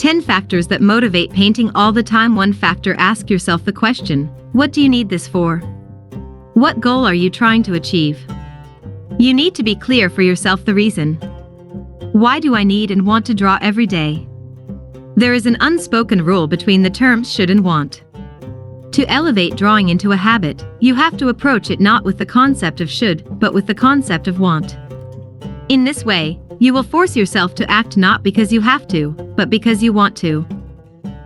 10 factors that motivate painting all the time. 1 factor. Ask yourself the question, what do you need this for? What goal are you trying to achieve? You need to be clear for yourself the reason. Why do I need and want to draw every day? There is an unspoken rule between the terms should and want. To elevate drawing into a habit, you have to approach it not with the concept of should, but with the concept of want. In this way, you will force yourself to act not because you have to, but because you want to.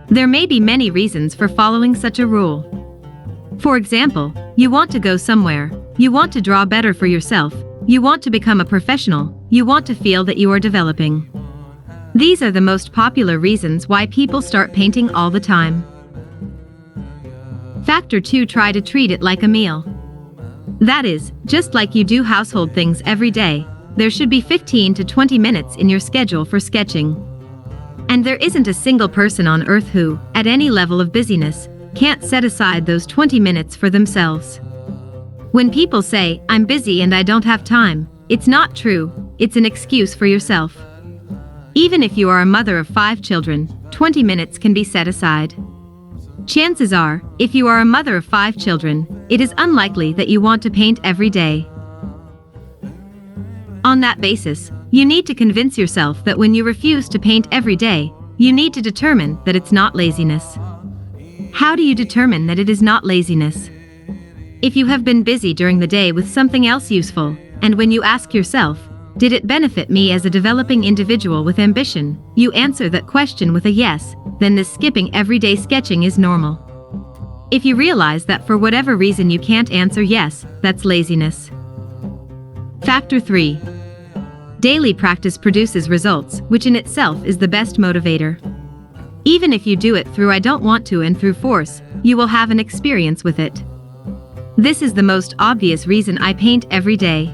There may be many reasons for following such a rule. For example, you want to go somewhere, you want to draw better for yourself, you want to become a professional, you want to feel that you are developing. These are the most popular reasons why people start painting all the time. Factor 2. Try to treat it like a meal. That is, just like you do household things every day, there should be 15 to 20 minutes in your schedule for sketching. And there isn't a single person on earth who, at any level of busyness, can't set aside those 20 minutes for themselves. When people say, "I'm busy and I don't have time," it's not true, it's an excuse for yourself. Even if you are a mother of 5 children, 20 minutes can be set aside. Chances are, if you are a mother of 5 children, it is unlikely that you want to paint every day. On that basis, you need to convince yourself that when you refuse to paint every day, you need to determine that it's not laziness. How do you determine that it is not laziness? If you have been busy during the day with something else useful, and when you ask yourself, did it benefit me as a developing individual with ambition, you answer that question with a yes, then this skipping everyday sketching is normal. If you realize that for whatever reason you can't answer yes, that's laziness. Factor 3. Daily practice produces results, which in itself is the best motivator. Even if you do it through I don't want to and through force, you will have an experience with it. This is the most obvious reason I paint every day.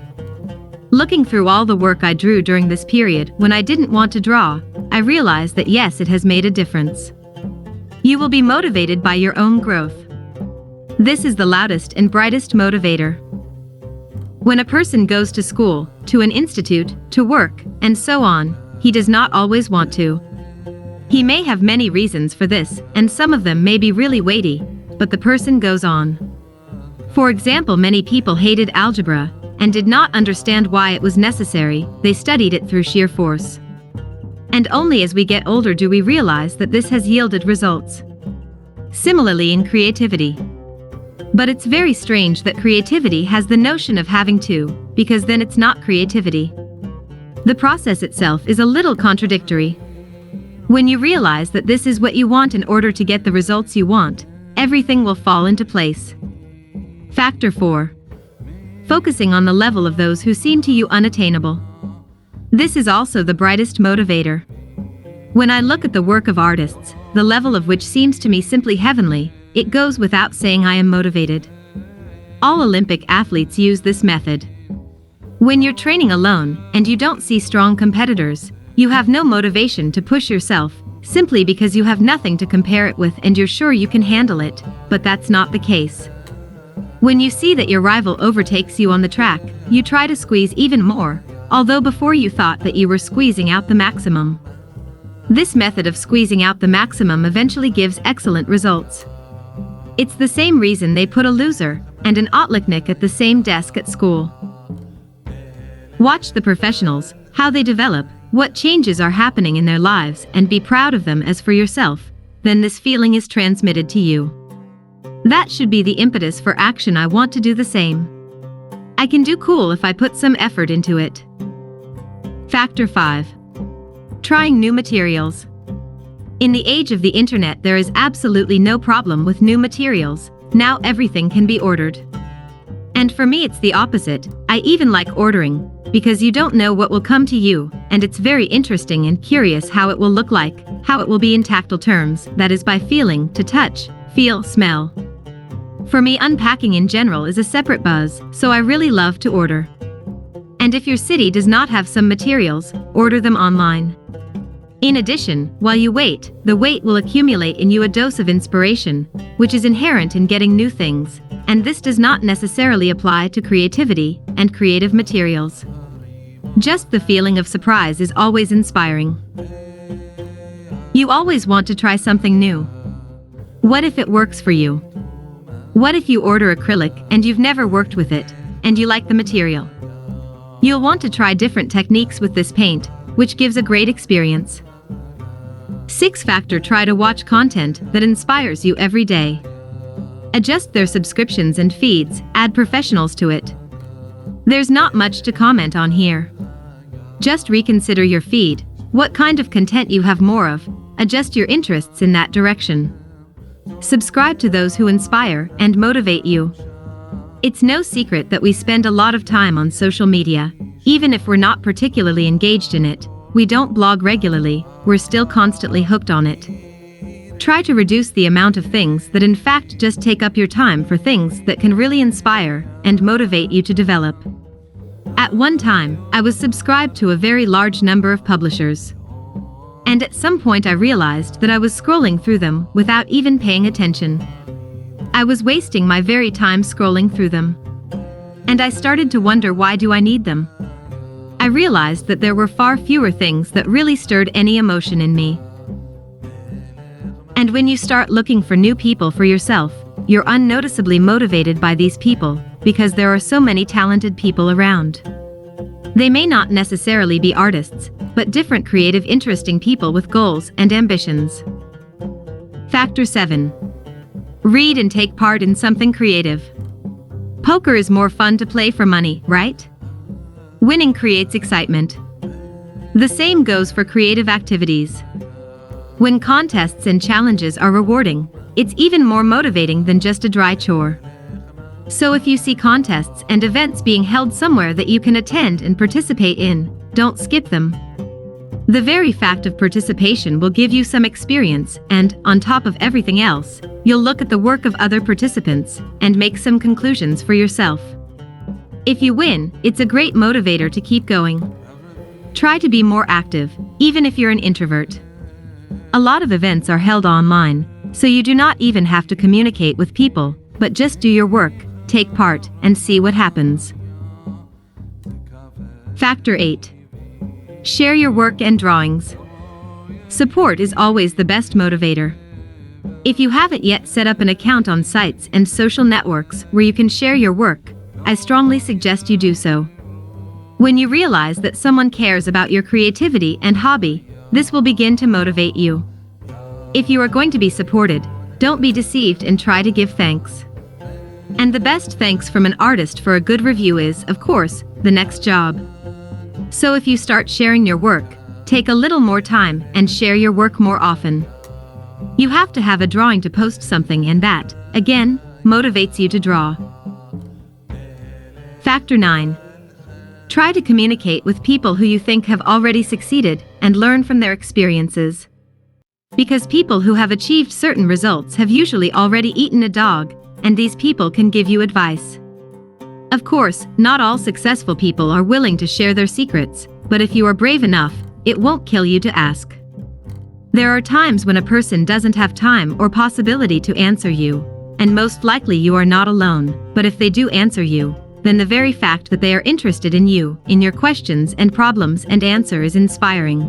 Looking through all the work I drew during this period when I didn't want to draw, I realized that yes, it has made a difference. You will be motivated by your own growth. This is the loudest and brightest motivator. When a person goes to school, to an institute, to work, and so on, he does not always want to. He may have many reasons for this, and some of them may be really weighty, but the person goes on. For example, many people hated algebra, and did not understand why it was necessary, they studied it through sheer force. And only as we get older do we realize that this has yielded results. Similarly in creativity. But it's very strange that creativity has the notion of having to, because then it's not creativity. The process itself is a little contradictory. When you realize that this is what you want in order to get the results you want, everything will fall into place. Factor 4. Focusing on the level of those who seem to you unattainable. This is also the brightest motivator. When I look at the work of artists, the level of which seems to me simply heavenly, it goes without saying I am motivated. All Olympic athletes use this method. When you're training alone, and you don't see strong competitors, you have no motivation to push yourself, simply because you have nothing to compare it with and you're sure you can handle it, but that's not the case. When you see that your rival overtakes you on the track, you try to squeeze even more, although before you thought that you were squeezing out the maximum. This method of squeezing out the maximum eventually gives excellent results. It's the same reason they put a loser and an Ottlichnik at the same desk at school. Watch the professionals, how they develop, what changes are happening in their lives, and be proud of them as for yourself, then this feeling is transmitted to you. That should be the impetus for action. I want to do the same. I can do cool if I put some effort into it. Factor 5. Trying new materials. In the age of the internet, there is absolutely no problem with new materials. Now everything can be ordered. And for me it's the opposite. I even like ordering, because you don't know what will come to you, and it's very interesting and curious how it will look like, how it will be in tactile terms, that is by feeling, to touch, feel, smell. For me, unpacking in general is a separate buzz, so I really love to order. And if your city does not have some materials, order them online. In addition, while you wait, the wait will accumulate in you a dose of inspiration, which is inherent in getting new things, and this does not necessarily apply to creativity and creative materials. Just the feeling of surprise is always inspiring. You always want to try something new. What if it works for you? What if you order acrylic and you've never worked with it, and you like the material? You'll want to try different techniques with this paint, which gives a great experience. 6 Factor. Try to watch content that inspires you every day. Adjust their subscriptions and feeds, add professionals to it. There's not much to comment on here. Just reconsider your feed, what kind of content you have more of, adjust your interests in that direction. Subscribe to those who inspire and motivate you. It's no secret that we spend a lot of time on social media. Even if we're not particularly engaged in it, we don't blog regularly, we're still constantly hooked on it. Try to reduce the amount of things that in fact just take up your time for things that can really inspire and motivate you to develop. At one time, I was subscribed to a very large number of publishers. And at some point I realized that I was scrolling through them without even paying attention. I was wasting my very time scrolling through them. And I started to wonder, why do I need them? I realized that there were far fewer things that really stirred any emotion in me. And when you start looking for new people for yourself, you're unnoticeably motivated by these people, because there are so many talented people around. They may not necessarily be artists, but different creative, interesting people with goals and ambitions. Factor 7. Read and take part in something creative. Poker is more fun to play for money, right? Winning creates excitement. The same goes for creative activities. When contests and challenges are rewarding, it's even more motivating than just a dry chore. So if you see contests and events being held somewhere that you can attend and participate in, don't skip them. The very fact of participation will give you some experience, and, on top of everything else, you'll look at the work of other participants and make some conclusions for yourself. If you win, it's a great motivator to keep going. Try to be more active, even if you're an introvert. A lot of events are held online, so you do not even have to communicate with people, but just do your work, take part, and see what happens. Factor 8. Share your work and drawings. Support is always the best motivator. If you haven't yet set up an account on sites and social networks where you can share your work, I strongly suggest you do so. When you realize that someone cares about your creativity and hobby, this will begin to motivate you. If you are going to be supported, don't be deceived and try to give thanks. And the best thanks from an artist for a good review is, of course, the next job. So if you start sharing your work, take a little more time and share your work more often. You have to have a drawing to post something, and that, again, motivates you to draw. Factor 9. Try to communicate with people who you think have already succeeded and learn from their experiences. Because people who have achieved certain results have usually already eaten a dog, and these people can give you advice. Of course, not all successful people are willing to share their secrets, but if you are brave enough, it won't kill you to ask. There are times when a person doesn't have time or possibility to answer you, and most likely you are not alone, but if they do answer you, then the very fact that they are interested in you, in your questions and problems and answer is inspiring.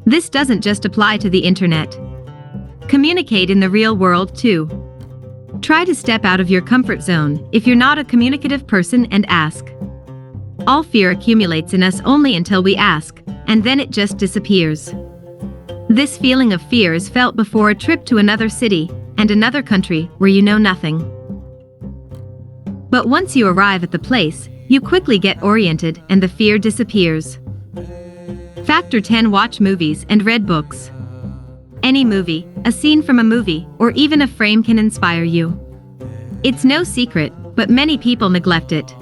This doesn't just apply to the internet. Communicate in the real world too. Try to step out of your comfort zone if you're not a communicative person and ask. All fear accumulates in us only until we ask, and then it just disappears. This feeling of fear is felt before a trip to another city and another country where you know nothing. But once you arrive at the place, you quickly get oriented and the fear disappears. Factor 10. Watch movies and read books. Any movie, a scene from a movie, or even a frame can inspire you. It's no secret, but many people neglect it.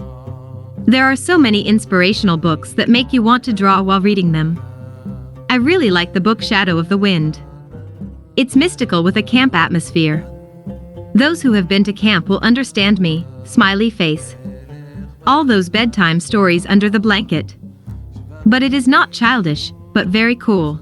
There are so many inspirational books that make you want to draw while reading them. I really like the book Shadow of the Wind. It's mystical with a camp atmosphere. Those who have been to camp will understand me, smiley face. All those bedtime stories under the blanket. But it is not childish, but very cool.